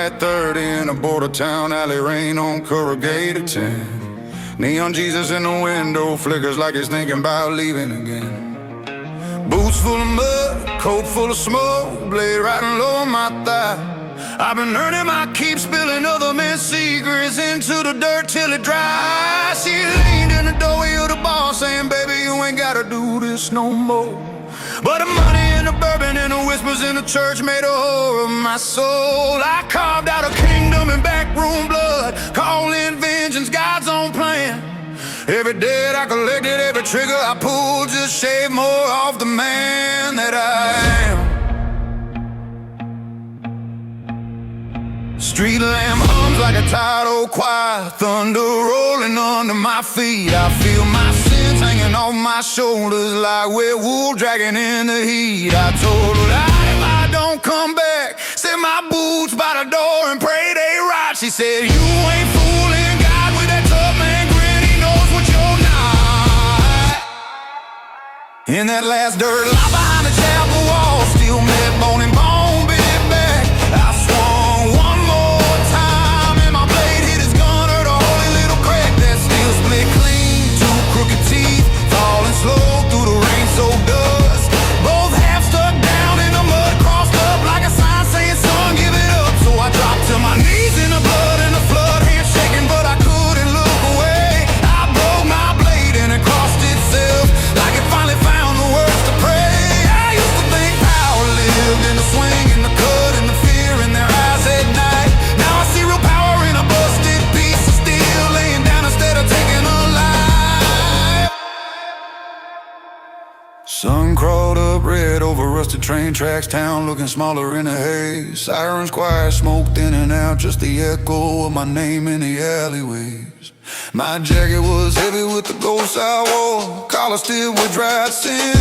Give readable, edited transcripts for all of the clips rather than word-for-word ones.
at 30 in a border town alley, rain on corrugated tin. Neon Jesus in the window flickers like he's thinking about leaving again. Boots full of mud, coat full of smoke, blade riding low on my thigh. I've been earning my keep, spilling other men's secrets into the dirt till it dries. She leaned in the doorway of the bar saying, baby, you ain't gotta do this no more. But the money and the bourbon and the whispers in the church made a whore of my soul. I carved out a kingdom in backroom blood, calling vengeance God's own plan. Every debt I collected, every trigger I pulled, just shaved more off the man that I am. Street lamp hums like a tired old choir, thunder rolling under my feet. I feel my sins hanging off my shoulders like werewolf dragging in the heat. I told her that if I don't come back, set my boots by the door and pray they right. She said, you ain't fooling God with that tough man grin, he knows what you're not. In that last dirt lot behind the chapel wall, still met bone and bone, bit back. I swung one more time and my blade hit his gunner, the holy little crack that still split clean. Two crooked teeth falling slow through the rain-soaked dust, both half stuck down in the mud, crossed up like a sign saying, son, give it up. So I dropped to my knees in the blood and the flood, hands shaking, but I couldn't look away. I broke my blade and it crossed itself like it finally found the words to pray. I used to think power lived in the swing and the cut and the fear in their eyes at night. Now I see real power in a busted piece of steel, laying down instead of taking a life. Sun crawled up red over rusted train tracks, town looking smaller in the haze. Sirens quiet, smoked in and out, just the echo of my name in the alleyways. My jacket was heavy with the ghosts I wore, collar still with dried sin.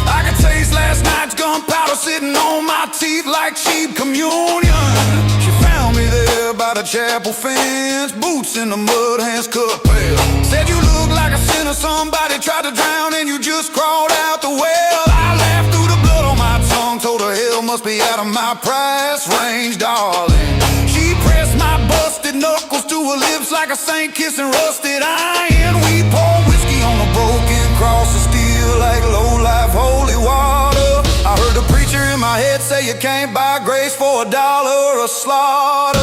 I could taste last night's gunpowder sitting on my teeth like cheap communion. She found me there by the chapel fence, boots in the mud, hands cut pale. Said you look like a sinner, somebody tried to drown and you just crawled out the well. I laughed through the blood on my tongue, told her hell must be out of my price range, darling. She pressed my busted knuckles to her lips like a saint kissing rusted iron. We poured whiskey on a broken cross of steel like low-life holy water. I heard the preacher in my head say you can't buy grace for $1 a slaughter.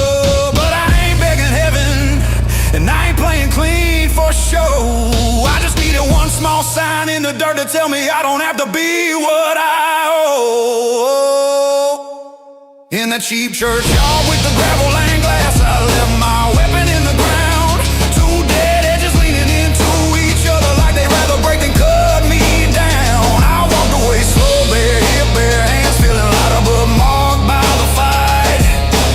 But I ain't begging heaven, and I ain't playing clean for show. I just needed one small sign in the dirt to tell me I don't have to be what I owe. In that cheap churchyard with the gravel and glass, I left my weapon in the ground. Two dead edges leaning into each other like they'd rather break than cut me down. I walked away slow, bare hip, bare hands, feeling lighter but marked by the fight.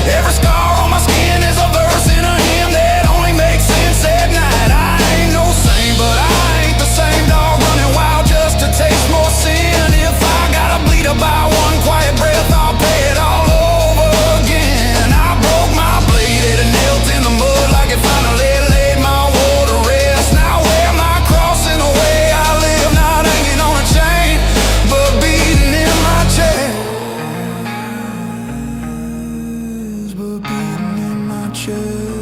Every scar on my skin is a verse in a hymn that only makes sense at night. I ain't no saint, but I ain't the same dog running wild just to taste more sin. If I gotta bleed about one quiet breath, I'll pay it all over again. I broke my blade, it knelt in the mud like it finally laid my war to rest. Now wear my cross in the way I live, not hanging on a chain, but beating in my chest. But beating in my chest.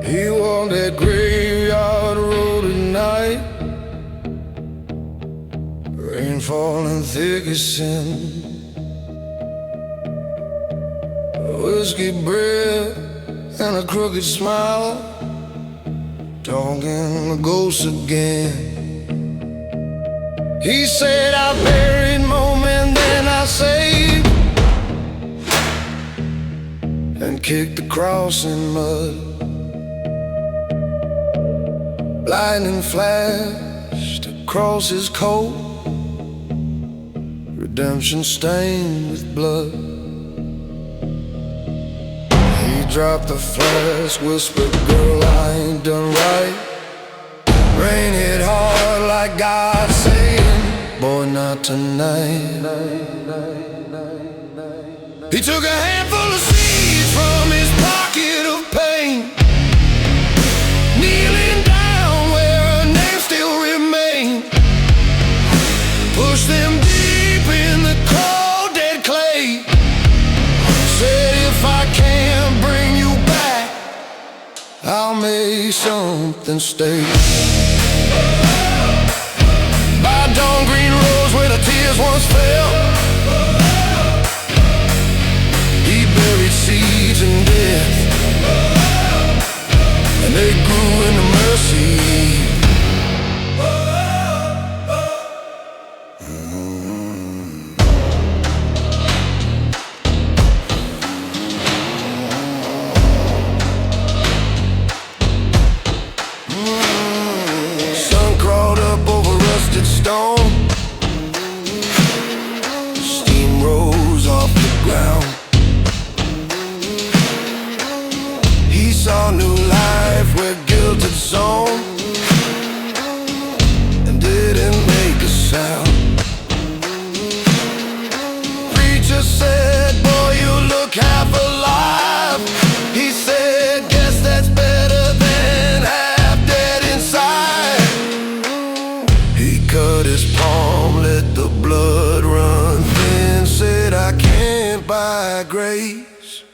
He walked that graveyard road at night, rain falling thick as sin. Whiskey breath and a crooked smile, talking to ghosts again. He said I buried more men than I saved, and kicked the cross in mud. Lightning flashed across his coat, redemption stained with blood. He dropped the flask, whispered, girl, I ain't done right. Rain hit hard like God saying, boy, not tonight. He took a handful of seeds from his pocket of pain, kneeling down where her name still remained, pushed them deep in the cold dead clay, said if I can't bring you back, I'll make something stay. By dawn green rose where the tears once fell, he buried seeds in death, and they grew into mercy. Sun crawled up over rusted stone, steam rose off the ground. He saw new life where guilt had sown and didn't make a sound. Preacher said, boy, you look half alive. He said, guess that's better than half dead inside. He cut his palm, let the blood run, then said, I can't buy grace,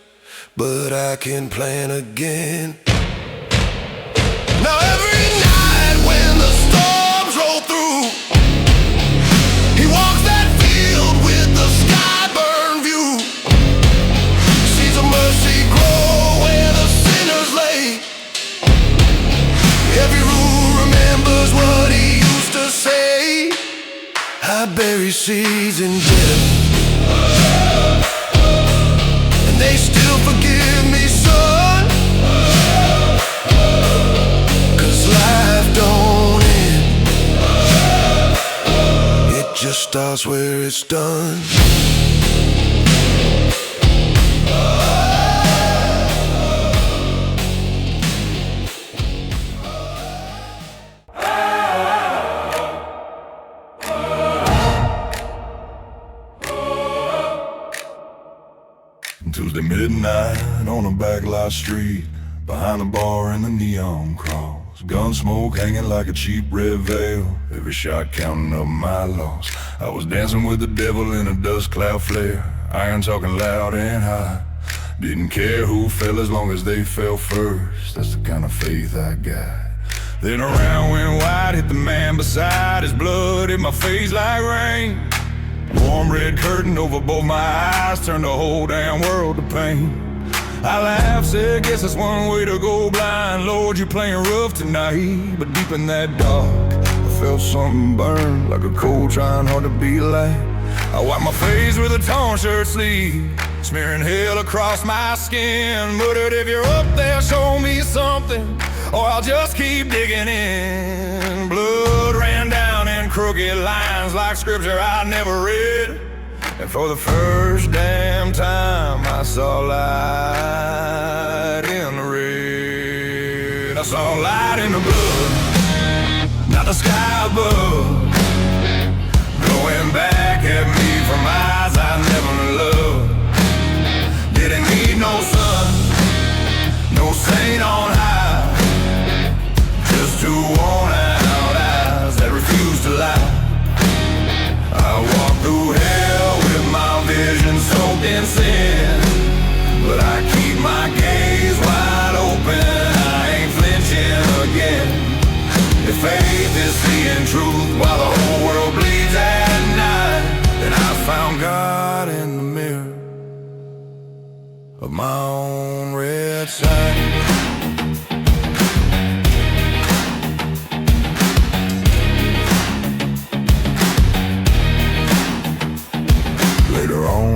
but I can plan again. Now every night when the storms roll through, he walks that field with the sky-burned view, sees a mercy grow where the sinners lay. Every rule remembers what he used to say. I bury seeds in death, and they still forgive me, son, 'cause life don't end, it just starts where it's done. Tuesday midnight on a backlot street, behind the bar in the neon cross, gun smoke hanging like a cheap red veil, every shot counting up my loss. I was dancing with the devil in a dust cloud flare, iron talking loud and high, didn't care who fell as long as they fell first. That's the kind of faith I got. Then around went wide, hit the man beside, his blood hit my face like rain. Warm red curtain over both my eyes, turned the whole damn world to pain. I laughed, said, guess that's one way to go blind. Lord, you're playing rough tonight. But deep in that dark, I felt something burn, like a cold trying hard to be light. I wiped my face with a torn shirt sleeve, smearing hell across my skin. Muttered, if you're up there, show me something, or I'll just keep digging in. Blood ran down in crooked lines like scripture I'd never read, and for the first damn time I saw light in the red. I saw light in the blood, not the sky above, glowing back at me from eyes I never loved. Didn't need no sun, no saint on high, just two worn out eyes that refuse to lie. I walk through hell with my vision soaked in sin, but I keep my gaze wide open, I ain't flinching again. If faith is seeing truth while the whole world bleeds at night, then I found God in the mirror of my own red side.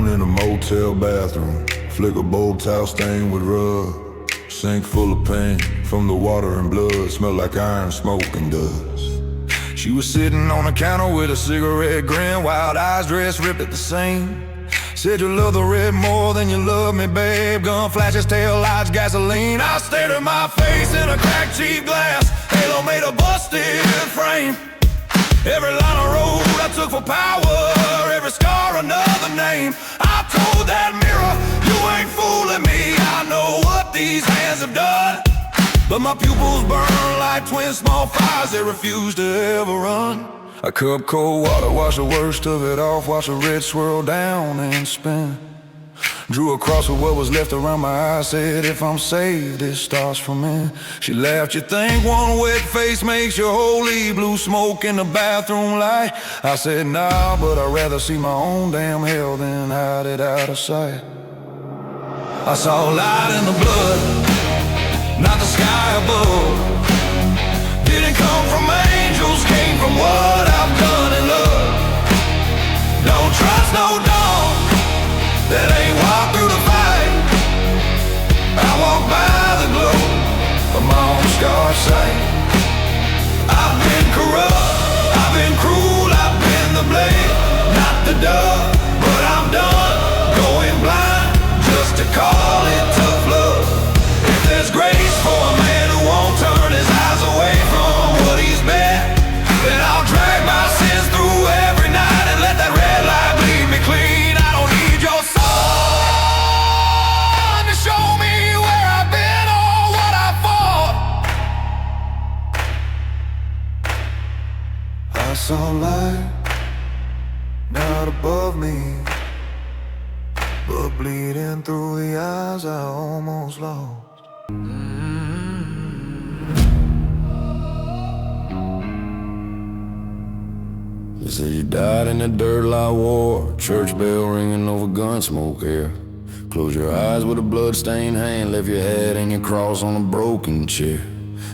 In a motel bathroom, flicker bowl towel stained with rub, sink full of pain from the water and blood, smelled like iron smoke and dust. She was sitting on the counter with a cigarette grin, wild eyes, dress ripped at the seam. Said you love the red more than you love me, babe. Gun flashes, tail lights, gasoline. I stared at my face in a cracked cheap glass, halo made a busted frame. Every line I wrote I took for power, every scar another name. I told that mirror, you ain't fooling me. I know what these hands have done, but my pupils burn like twin small fires that refuse to ever run. A cup cold water, wash the worst of it off, watch the red swirl down and spin. Drew a cross with what was left around my eyes, said if I'm saved, it starts from in. She laughed, you think one wet face makes you holy, blue smoke in the bathroom light. I said nah, but I'd rather see my own damn hell than hide it out of sight. I saw light in the blood, not the sky above. Didn't come from angels, came from what I've done in love. Don't trust no dog that ain't walked through the fight. I walk by the glow of my own scarred sight. I've been corrupt, I've been cruel, I've been the blade, not the dove, but I'm done going blind just to call it tough love. If there's grace for a man who won't turn his eyes away from what he's been, then I'll drag my sins through every night and let that red light bleed me clean. I don't need your sun to show me where I've been or what I fought. I saw light not above me, but bleeding through the eyes I almost lost. They said you died in the dirt like war, church bell ringing over gun smoke here. Close your eyes with a blood-stained hand, left your head and your cross on a broken chair.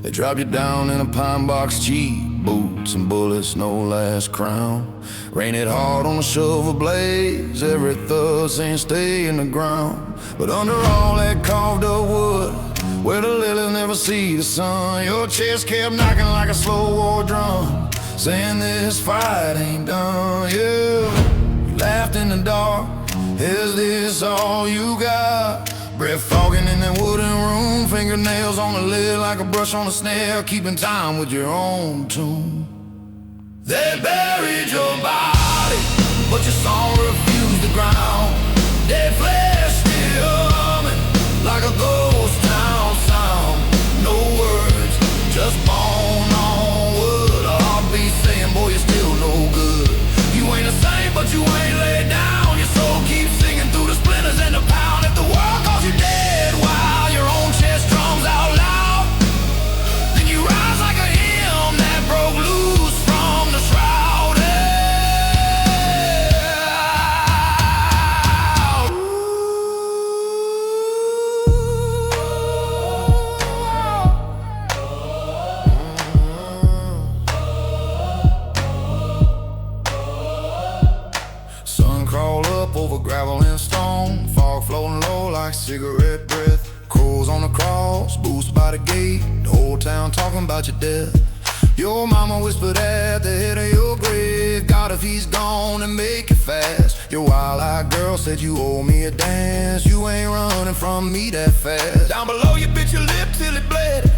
They drop you down in a pine box, cheap boots and bullets, no last crown. Rain it hard on a shovel blaze, every thud saying stay in the ground. But under all that carved up wood, where the lilies never see the sun, your chest kept knocking like a slow war drum, saying this fight ain't done. Yeah, you laughed in the dark, is this all you got? Breath fogging in that wooden room, fingernails on the lid like a brush on a snare, keeping time with your own tune. They buried your body, but your song refused the ground. Dead flesh still humming like a ghost town sound. No words, just bone on wood. A heartbeat saying, boy, you're still no good. You ain't a saint, but you ain't laid down. Your soul keeps singing through the splinters and the pound. If the world calls you dead while your own chest drums out loud, then you rise like a hymn that broke loose from the shroud. Sun crawl up over gravel and stone, fog floating low like cigarette breath. Crows on the cross, boots by the gate, the whole town talking about your death. Your mama whispered at the head of your grave, God, if he's gone, then make it fast. Your wild-eyed girl said you owe me a dance, you ain't running from me that fast. Down below you bit your lip till it bled,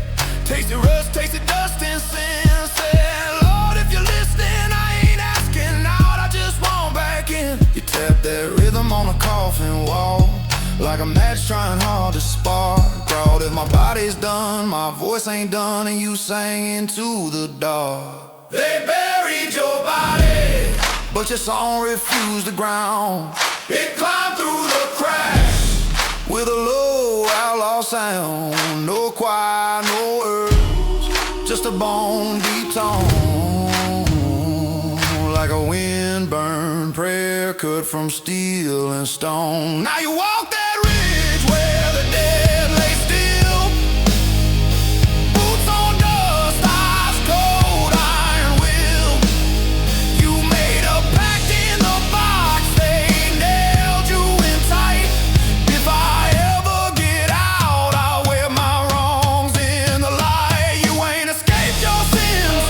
tasted rust, tasted dust and sin. Said, Lord, if you're listening, I ain't asking out, I just want back in. You tapped that rhythm on the coffin wall, like a match trying hard to spark. Crowd, if my body's done, my voice ain't done, and you sang into the dark. They buried your body, but your song refused the ground. It climbed through the cracks with a low outlaw sound. No choir, no words, just a bone deep tone, like a wind-burned prayer cut from steel and stone. Now you walk that ridge where the dead lay still, boots on dust, eyes cold, iron will. You made a pact in the box, they nailed you in tight. If I ever get out, I'll wear my wrongs in the light. You ain't escaped your sins,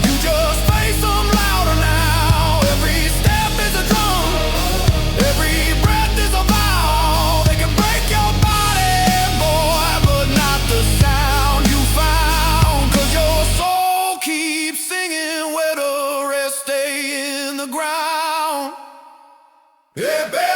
you just face them louder now. Every step is a drum, every breath is a vow. ground. Yeah, baby.